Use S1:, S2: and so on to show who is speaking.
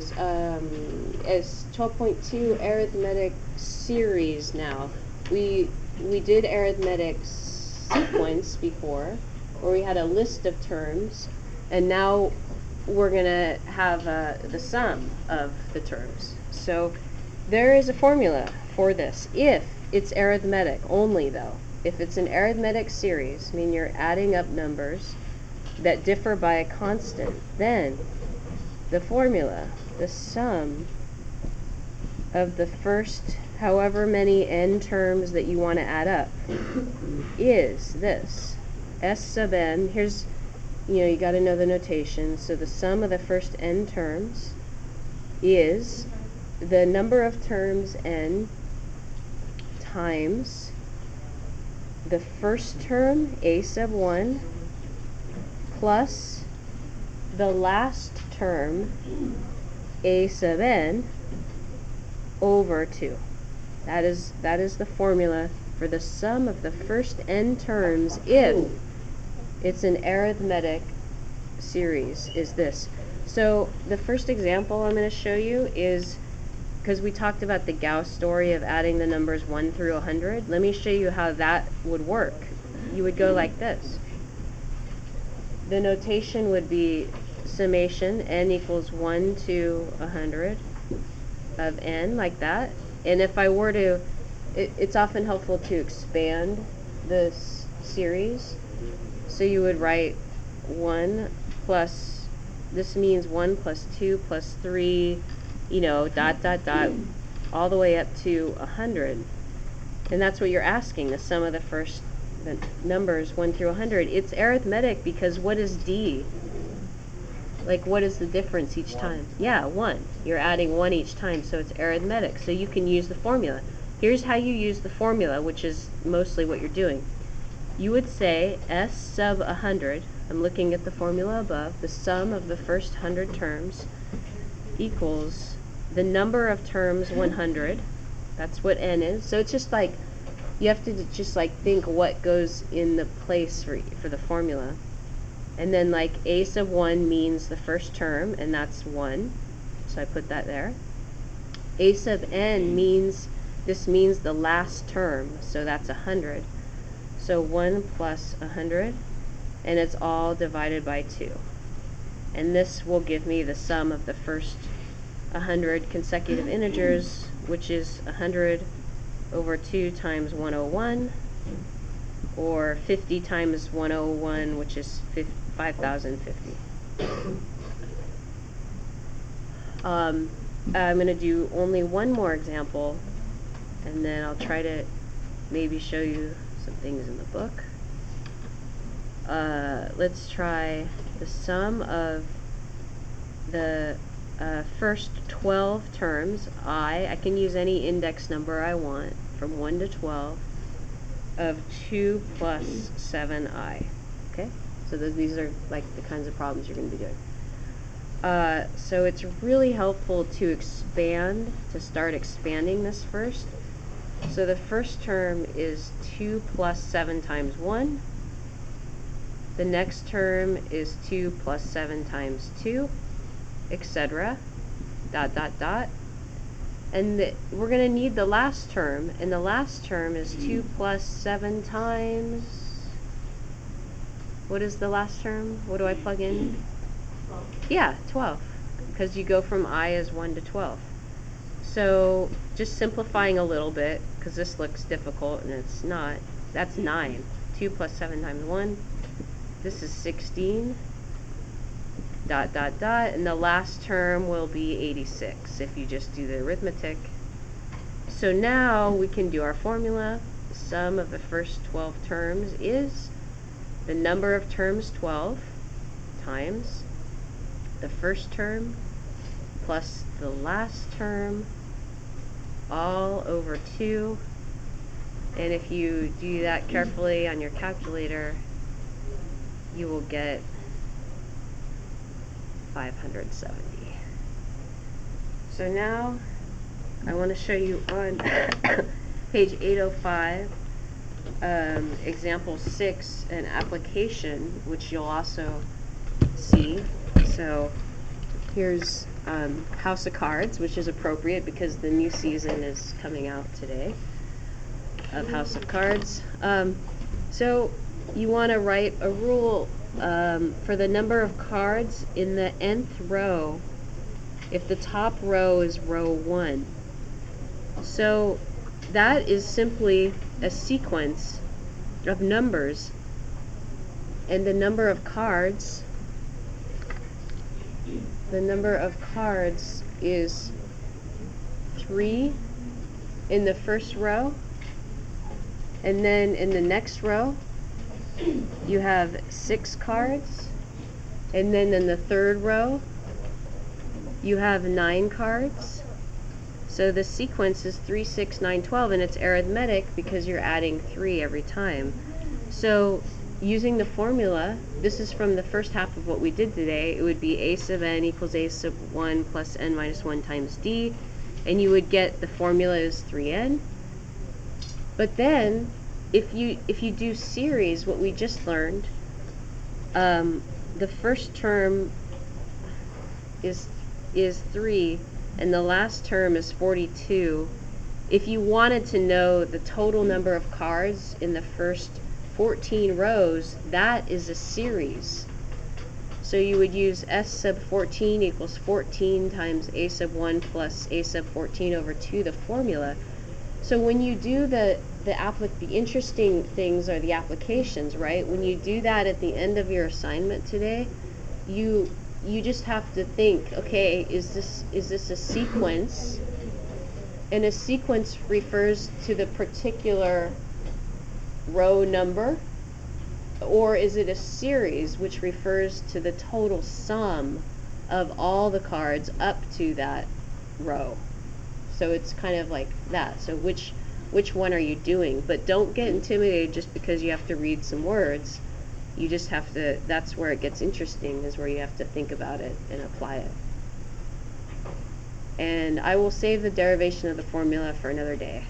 S1: As 12.2 arithmetic series now. We did arithmetic sequence before, where we had a list of terms, and now we're going to have the sum of the terms. So there is a formula for this, if it's arithmetic only though. If it's an arithmetic series, I mean you're adding up numbers that differ by a constant, then the formula, the sum of the first however many n terms that you want to add up is this. S sub n, here's, you got to know the notation. So the sum of the first n terms is the number of terms n times the first term, a sub 1, plus the last term, a sub n, over 2. That is the formula for the sum of the first n terms if it's an arithmetic series, is this. So the first example I'm going to show you is, because we talked about the Gauss story of adding the numbers 1 through 100, let me show you how that would work. You would go like this. The notation would be summation n equals 1 to 100 of n, like that. And if I were to, it's often helpful to expand this series. So you would write 1 plus, this means 1 plus 2 plus 3, dot, dot, dot, all the way up to 100. And that's what you're asking, the sum of the numbers 1 through 100. It's arithmetic because what is d? Like, what is the difference each time? Yeah, 1. You're adding 1 each time, so it's arithmetic. So you can use the formula. Here's how you use the formula, which is mostly what you're doing. You would say S sub 100, I'm looking at the formula above, the sum of the first 100 terms equals the number of terms 100. That's what n is. So it's just like, you have to just like think what goes in the place for the formula. And then like a sub 1 means the first term, and that's 1. So I put that there. A sub n means, this means the last term, so that's 100. So 1 plus 100, and it's all divided by 2. And this will give me the sum of the first 100 consecutive integers, which is 100 over 2 times 101, or 50 times 101, which is 5,050. I'm going to do only one more example, and then I'll try to maybe show you some things in the book. Let's try the sum of the first 12 terms, I can use any index number I want, from 1 to 12, of 2 plus 7i. Okay? So these are like the kinds of problems you're going to be doing. So it's really helpful to start expanding this first. So the first term is 2 plus 7 times 1. The next term is 2 plus 7 times 2, etc. Dot, dot, dot. And we're going to need the last term, and the last term is 2 plus 7 times, what is the last term? What do I plug in?
S2: 12.
S1: Yeah, 12, because you go from I as 1 to 12. So just simplifying a little bit, because this looks difficult and it's not, that's 9. 2 plus 7 times 1, this is 16, dot, dot, dot, and the last term will be 86 if you just do the arithmetic. So now we can do our formula. The sum of the first 12 terms is the number of terms 12 times the first term plus the last term all over 2. And if you do that carefully on your calculator, you will get 570. So now I want to show you on page 805 example 6, an application, which you'll also see. So here's House of Cards, which is appropriate because the new season is coming out today of House of Cards. So you want to write a rule for the number of cards in the nth row if the top row is row 1. So that is simply a sequence of numbers, and the number of cards is 3 in the first row, and then in the next row you have 6 cards, and then in the third row you have 9 cards. So the sequence is 3, 6, 9, 12, and it's arithmetic because you're adding 3 every time. So using the formula, this is from the first half of what we did today, it would be a sub n equals a sub 1 plus n minus 1 times d, and you would get the formula is 3n. But then if you do series, what we just learned, the first term is 3 and the last term is 42. If you wanted to know the total number of cards in the first 14 rows, that is a series. So you would use s sub 14 equals 14 times a sub 1 plus a sub 14 over 2, the formula. So when you do the interesting things are the applications, right? When you do that at the end of your assignment today, you just have to think, okay, is this a sequence? And a sequence refers to the particular row number, or is it a series which refers to the total sum of all the cards up to that row? So it's kind of like that. So which one are you doing? But don't get intimidated just because you have to read some words. You just have to, that's where it gets interesting, is where you have to think about it and apply it. And I will save the derivation of the formula for another day.